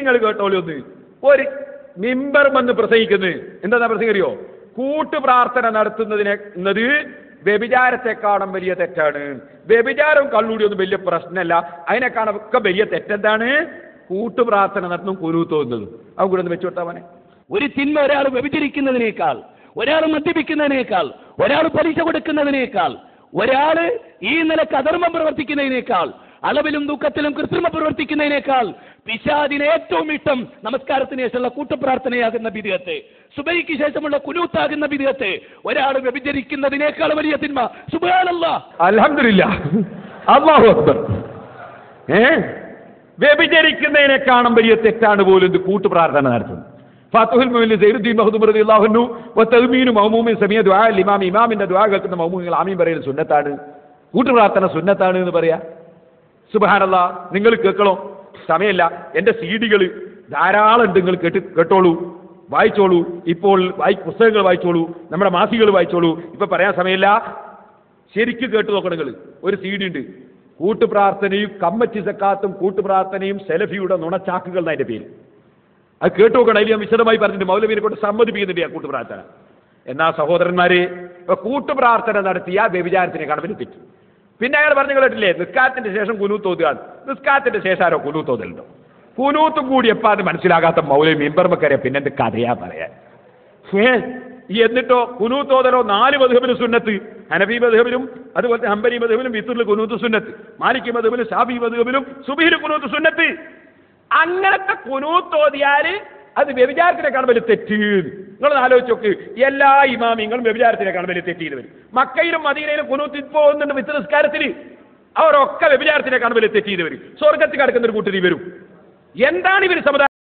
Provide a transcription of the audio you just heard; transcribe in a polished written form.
നിങ്ങൾ കേട്ടോളൂ ഒന്ന്. ഒരു മിമ്പർ വന്ന് പ്രസംഗിക്കുന്നത് എന്താ പ്രസംഗം അറിയോ? കൂട്ടുപ്രാർത്ഥന നടത്തുന്നത് വ്യഭിചാരത്തെക്കാളും വലിയ തെറ്റാണ്. വ്യഭിചാരവും കള്ളുകൂടിയൊന്നും വലിയ പ്രശ്നമല്ല, അതിനേക്കാളൊക്കെ വലിയ തെറ്റെന്താണ്? കൂട്ടുപ്രാർത്ഥന നടത്തും കുനൂത്ത് തോന്നുന്നതും. അവൻ കൂടെ ഒന്ന് വെച്ചു കൊടുത്താൽ മനെ. ഒരു തിന്മ ഒരാൾ വ്യഭിചരിക്കുന്നതിനേക്കാൾ, ഒരാൾ മദ്യപിക്കുന്നതിനേക്കാൾ, ഒരാൾ പലിശ കൊടുക്കുന്നതിനേക്കാൾ, ഒരാൾ ഈ നിലക്ക് അധർമ്മം പ്രവർത്തിക്കുന്നതിനേക്കാൾ, അളവിലും ദുഃഖത്തിലും കൃത്രിമം പ്രവർത്തിക്കുന്നതിനേക്കാൾ പിശാചിന് ഏറ്റവും ഇഷ്ടം നമസ്കാരത്തിന് ശേഷമുള്ള കൂട്ടുപ്രാർത്ഥനയാകുന്ന ബിദ്അത്ത്, സുബഹിക്ക് ശേഷമുള്ള കുനൂത്താകുന്ന ബിദ്അത്ത്. ഒരാൾ വ്യഭിചരിക്കുന്നതിനേക്കാൾ വലിയ തിന്മ. സുബ്ഹാനല്ലാഹ്, അൽഹംദുലില്ലാഹ്, അല്ലാഹു അക്ബർ. വ്യഭിചരിക്കുന്നതിനേക്കാളും വലിയ തെറ്റാണ് പോലും ഇത് കൂട്ടുപ്രാർത്ഥന നടത്തുന്നത്. ഫാത്തുൽ മുഅ്മിൻ സൈനുദ്ദീൻ മഖ്ദൂം റളിയല്ലാഹു അൻഹു വതഅ്മീനു മഅ്മൂമിൻ സമീഅ ദുആ ഇമാം, ഇമാമിന്റെ ദുആ കേൾക്കുന്ന മഅ്മൂമികൾ ആമീൻ പറയൽ സുന്നത്താണ്. കൂട്ടുപ്രാർത്ഥന സുന്നത്താണ് എന്ന് പറയാ. സുബ്ഹാനല്ലാഹ്, നിങ്ങൾ കേൾക്കണോ? സമയമില്ല, എന്റെ സീഡികൾ ധാരാളം ഉണ്ട്, നിങ്ങൾ കേട്ടോളൂ, വായിച്ചോളൂ. ഇപ്പോൾ പുസ്തകങ്ങൾ വായിച്ചോളൂ, നമ്മുടെ മാസികകൾ വായിച്ചോളൂ. ഇപ്പൊ പറയാൻ സമയമില്ല, ശരിക്കും കേട്ടു നോക്കണം നിങ്ങൾ. ഒരു സീഡി ഉണ്ട്, കൂട്ടുപ്രാർത്ഥനയും കമ്മറ്റി സക്കാത്തും കൂട്ടുപ്രാർത്ഥനയും സെലഫിയുടെ നുണച്ചാക്കുകൾ എന്നതിന്റെ പേര്. അത് കേട്ടു നോക്കണം. അതിൽ ഞാൻ വിശദമായി പറഞ്ഞിട്ട് മൗലവിനെ കൊണ്ട് സമ്മതിപ്പിക്കുന്നുണ്ട് ആ കൂട്ടുപ്രാർത്ഥന. എന്നാ സഹോദരന്മാരെ, കൂട്ടുപ്രാർത്ഥന നടത്തിയ വ്യഭിചാരത്തിനേക്കാൾ വലിയ തെറ്റ്. പിന്നെ അയാൾ പറഞ്ഞു കേട്ടില്ലേ, നിസ്കാരത്തിന്റെ ശേഷം കുനൂത്ത് ഓതുകയാണ്. നിസ്കാരത്തിന്റെ ശേഷം ആരോ കുനൂത്ത് ഓതലുണ്ടോ? കുനൂത്തും കൂടി എപ്പോൾ അത് മനസ്സിലാകാത്ത മൗലവി മിമ്പർമക്കരെ പിന്നെ എന്ത് കഥയാ പറയാൻ? എന്നിട്ടോ കുനൂത്ത് ഓതലോ 4 മദ്ഹബിലും സുന്നത്ത്. ഹനഫി മദ്ഹബിലും അതുപോലെ ഹംബലി മദ്ഹബിലും വിത്തറിൽ കുനൂത്ത് സുന്നത്ത്, മാലിക്കി മദ്ഹബിലും ഷാഫി മദ്ഹബിലും സുബഹിൽ കുനൂത്ത് സുന്നത്ത്. അങ്ങനത്തെ കുനൂത്ത് ഓതിയാൽ അത് വ്യഭിചാരത്തിനേക്കാണ് വലിയ തെറ്റ്. നിങ്ങളൊന്ന് ആലോചിച്ച് നോക്ക്, എല്ലാ ഇമാമിങ്ങളും വ്യഭിചാരത്തിനേക്കാണ് വലിയ തെറ്റ് ചെയ്ത് വരും. മക്കയിലും മദീനയിലും കുനൂത്ത് പോകുന്നുണ്ട് വിത്ത് നിസ്കാരത്തിൽ, അവരൊക്കെ വ്യഭിചാരത്തിനേക്കാണ് വലിയ തെറ്റ് ചെയ്ത് വരും. സ്വർഗത്തിൽ കിടക്കുന്ന ഒരു കൂട്ടർ വരും. എന്താണ് ഇവർ സമുദായം